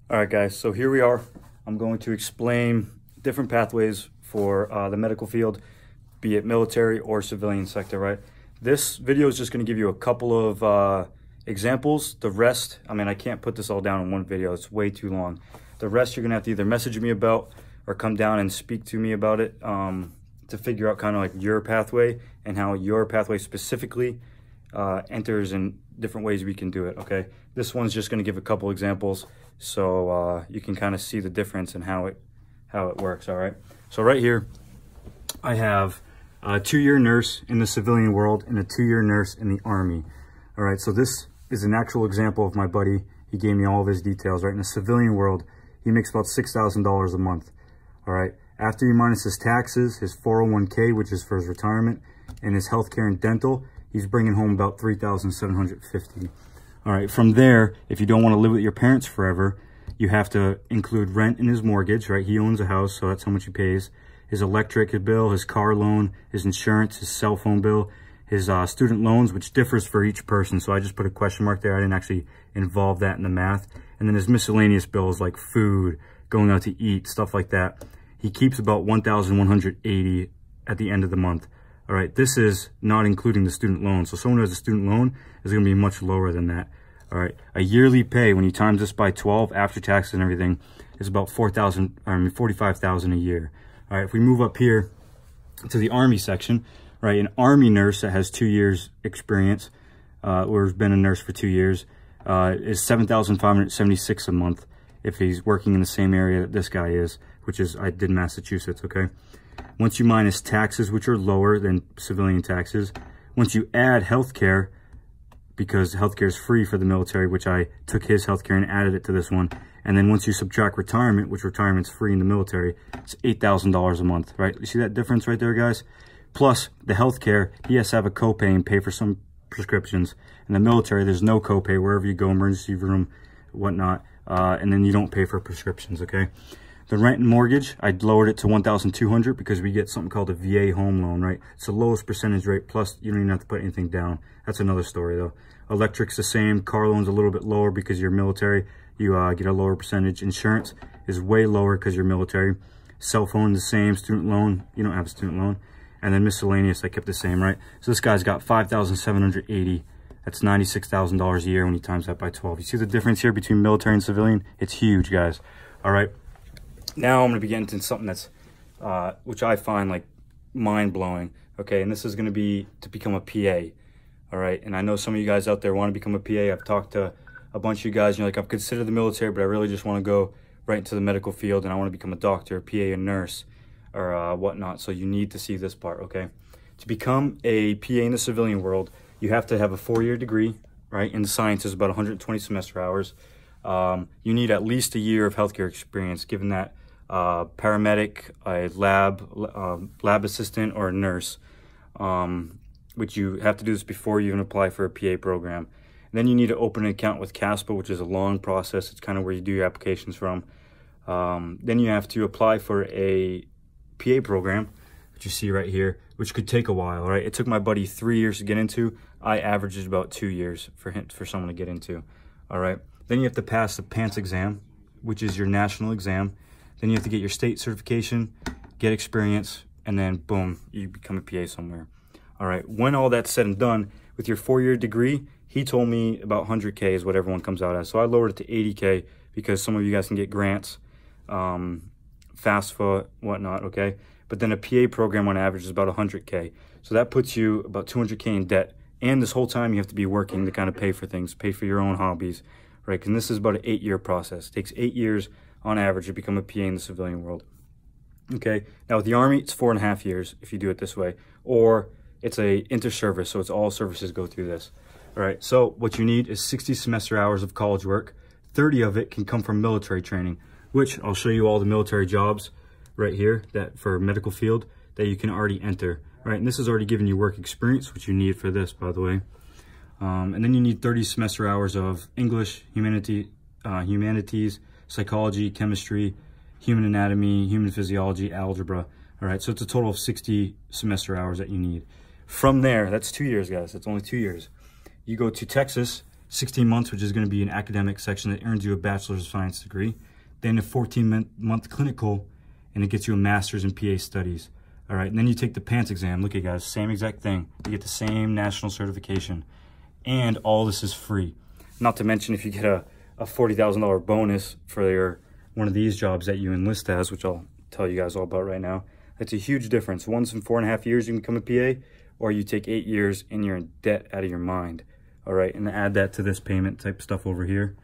All right, guys, so here we are. I'm going to explain different pathways for the medical field, be it military or civilian sector, right? This video is just going to give you a couple of examples. The rest, I can't put this all down in one video. It's way too long. The rest you're going to have to either message me about or come down and speak to me about it to figure out kind of like your pathway and how your pathway specifically enters in different ways we can do it, okay? This one's just going to give a couple examples so you can kind of see the difference and how it works, all right? So right here, I have a 2-year nurse in the civilian world and a 2-year nurse in the Army, all right? So this is an actual example of my buddy. He gave me all of his details, right? In the civilian world, he makes about $6,000 a month, all right? After you minus his taxes, his 401k, which is for his retirement, and his healthcare and dental, he's bringing home about $3,750. All right, from there, if you don't want to live with your parents forever, you have to include rent in his mortgage, right? He owns a house, so that's how much he pays. His electric bill, his car loan, his insurance, his cell phone bill, his student loans, which differs for each person. So I just put a question mark there. I didn't actually involve that in the math. And then his miscellaneous bills like food, going out to eat, stuff like that. He keeps about $1,180 at the end of the month. All right, this is not including the student loan. So someone who has a student loan is going to be much lower than that. All right, a yearly pay when you times this by 12 after taxes and everything is about $45,000 a year. All right, if we move up here to the Army section, right, an Army nurse that has 2 years experience or has been a nurse for 2 years is $7,576 a month if he's working in the same area that this guy is, which is I did Massachusetts. Okay. Once you minus taxes, which are lower than civilian taxes, once you add healthcare, because healthcare is free for the military, which I took his healthcare and added it to this one. And then once you subtract retirement, which retirement's free in the military, it's $8,000 a month, right? You see that difference right there, guys? Plus the healthcare, he has to have a copay and pay for some prescriptions. In the military, there's no copay wherever you go, emergency room, whatnot. And then you don't pay for prescriptions, okay? The rent and mortgage, I lowered it to $1,200 because we get something called a VA home loan, right? It's the lowest percentage rate, plus you don't even have to put anything down. That's another story, though. Electric's the same. Car loan's a little bit lower because you're military. You get a lower percentage. Insurance is way lower because you're military. Cell phone, the same. Student loan, you don't have a student loan. And then miscellaneous, I kept the same, right? So this guy's got $5,780. That's $96,000 a year when you times that by 12. You see the difference here between military and civilian? It's huge, guys. All right. Now I'm going to be getting into something that's, which I find like mind-blowing, okay? And this is going to be to become a PA, all right? And I know some of you guys out there want to become a PA. I've talked to a bunch of you guys, and you're like, I've considered the military, but I really just want to go right into the medical field, and I want to become a doctor, a PA, a nurse, or whatnot. So you need to see this part, okay? To become a PA in the civilian world, you have to have a 4-year degree, right? In the sciences, about 120 semester hours. You need at least a year of healthcare experience, given that paramedic, a lab assistant, or a nurse, which you have to do this before you even apply for a PA program. And then you need to open an account with CASPA, which is a long process. It's kind of where you do your applications from. Then you have to apply for a PA program, which you see right here, which could take a while, right? It took my buddy 3 years to get into. I averaged about 2 years for someone to get into, all right? Then you have to pass the PANCE exam, which is your national exam. Then you have to get your state certification, get experience, and then boom, you become a PA somewhere. All right, when all that's said and done, with your 4-year degree, he told me about 100K is what everyone comes out as. So I lowered it to 80K because some of you guys can get grants, FAFSA, whatnot, okay? But then a PA program on average is about 100K. So that puts you about 200K in debt. And this whole time you have to be working to kind of pay for things, pay for your own hobbies, right? And this is about an 8-year process. It takes 8 years on average to become a PA in the civilian world. Okay, now with the Army, it's 4.5 years if you do it this way, or it's a inter-service, so it's all services go through this. All right, so what you need is 60 semester hours of college work. 30 of it can come from military training, which I'll show you all the military jobs right here that for medical field that you can already enter. All right, and this is already giving you work experience, which you need for this, by the way. And then you need 30 semester hours of English, humanities, psychology, chemistry, human anatomy, human physiology, algebra. All right, so it's a total of 60 semester hours that you need. From there, that's 2 years, guys. That's only 2 years. You go to Texas, 16 months, which is going to be an academic section that earns you a Bachelor's of Science degree. Then a 14-month clinical, and it gets you a Master's in PA Studies. All right, and then you take the PANCE exam. Look at guys, same exact thing. You get the same national certification, and all this is free. Not to mention if you get a $40,000 bonus for one of these jobs that you enlist as, which I'll tell you guys all about right now. That's a huge difference. Once in 4.5 years you can become a PA, or you take 8 years and you're in debt out of your mind. All right, and add that to this payment type stuff over here,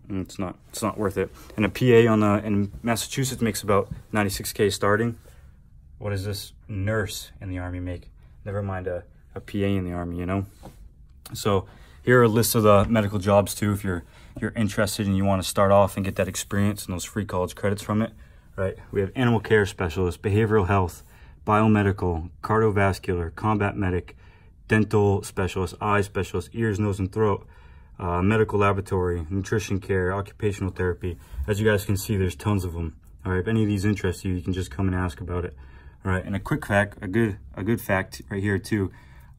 and it's not worth it. And a PA in Massachusetts makes about $96K starting. What does this nurse in the Army make? Never mind a PA in the Army, you know? So here are a list of the medical jobs too, if you're interested and you want to start off and get that experience and those free college credits from it. Right, we have animal care specialist, behavioral health, biomedical, cardiovascular, combat medic, dental specialist, eye specialist, ears, nose, and throat, medical laboratory, nutrition care, occupational therapy. As you guys can see, there's tons of them. All right, if any of these interest you, you can just come and ask about it. All right, and a quick fact, a good fact right here too.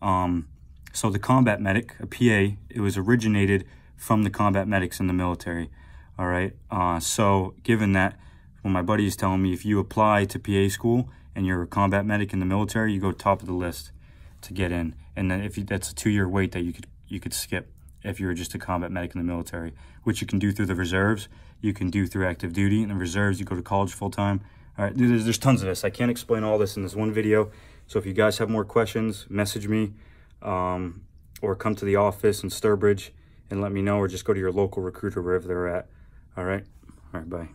So the combat medic, a PA, it was originated from the combat medics in the military. All right, so given that, when my buddy is telling me if you apply to PA school and you're a combat medic in the military, you go top of the list to get in. And then that's a 2-year wait that you could skip if you're just a combat medic in the military, which you can do through the reserves, you can do through active duty. In the reserves, you go to college full time. All right, there's tons of this. I can't explain all this in this one video. So if you guys have more questions, message me or come to the office in Sturbridge and let me know, or just go to your local recruiter wherever they're at. All right, bye.